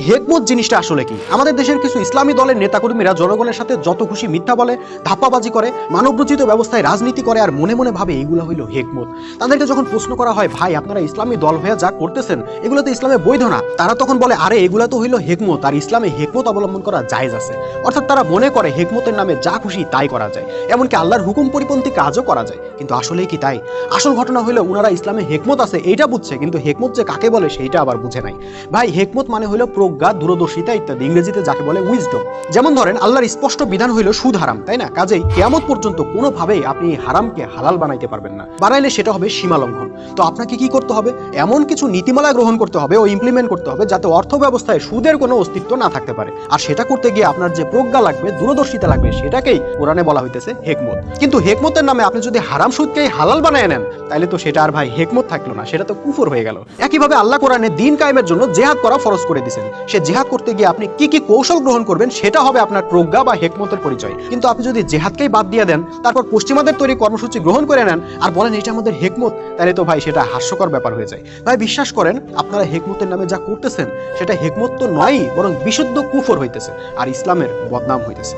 হেকমত জিনিসটা আসলে কি? আমাদের দেশের কিছু ইসলামী দলের নেতাকর্মীরা জনগণের সাথে যত খুশি মিথ্যা বলে, ধাপ্পাবাজি করে, মানবরচিত ব্যবস্থায় রাজনীতি করে আর মনে মনে ভাবে এগুলো হইল হেকমত। তাদেরকে যখন প্রশ্ন করা হয়, ভাই আপনারা ইসলামী দল হয়ে যা করতেছেন এগুলো তো ইসলামে বৈধ না, তারা তখন বলে আরে এগুলো তো হইল হেকমত, আর ইসলামে হেকমত অবলম্বন করা জায়েজ আছে। অর্থাৎ তারা মনে করে হেকমতের নামে যা খুশি তাই করা যায়, এমনকি আল্লাহর হুকুম পরিপন্থী কাজও করা যায়। কিন্তু আসলেই কি তাই? আসল ঘটনা হইলো ওনারা ইসলামে হেকমত আছে এইটা বুঝছে, কিন্তু হেকমত যে কাকে বলে সেইটা আবার বুঝে নাই। ভাই হেকমত মানে হইলো প্রজ্ঞা, দূরদর্শিতা ইত্যাদি, ইংরেজিতে যাকে বলে উইজডম। যেমন ধরেন আল্লাহর স্পষ্ট বিধান হইলো সুদ হারাম, তাই না? কাজেই কিয়ামত পর্যন্ত কোনোভাবেই আপনি হারামকে হালাল বানাইতে পারবেন না, বানাইলে সেটা হবে সীমা লঙ্ঘন। তো আপনাকে কি করতে হবে? এমন কিছু নীতিমালা গ্রহণ করতে হবে ও ইমপ্লিমেন্ট করতে হবে যাতে অর্থ ব্যবস্থায় সুদের কোনো অস্তিত্ব না থাকতে পারে। আর সেটা করতে গিয়ে আপনার যে প্রজ্ঞা লাগবে, দূরদর্শিতা লাগবে, সেটাকেই কোরআনে বলা হইতেছে হেকমত। কিন্তু হেকমতের নামে আপনি যদি হারাম সুদকেই হালাল বানায় নেন, তাহলে তো সেটা আর ভাই হেকমত থাকলো না, সেটা তো কুফর হয়ে গেল। একইভাবে আল্লাহ কোরআনে দিন কায়েমের জন্য জিহাদ করা ফরজ করে দিয়েছেন। সে জিহাদ করতে গিয়ে আপনি কি কি কৌশল গ্রহণ করবেন সেটা হবে আপনার প্রজ্ঞা বা হেকমতের পরিচয়। কিন্তু আপনি যদি জিহাদকেই বাদ দিয়ে দেন, তারপর পশ্চিমাদের তৈরি কর্মসূচি গ্রহণ করে নেন আর বলেন এটা আমাদের হেকমত, তাহলে তো ভাই সেটা হাস্যকর ব্যাপার হয়ে যায়। ভাই বিশ্বাস করেন, আপনারা হেকমতের নামে যা করতেছেন সেটা হেকমত তো নয়ই, বরং বিশুদ্ধ কুফর হইতেছে আর ইসলামের বদনাম হইতেছে।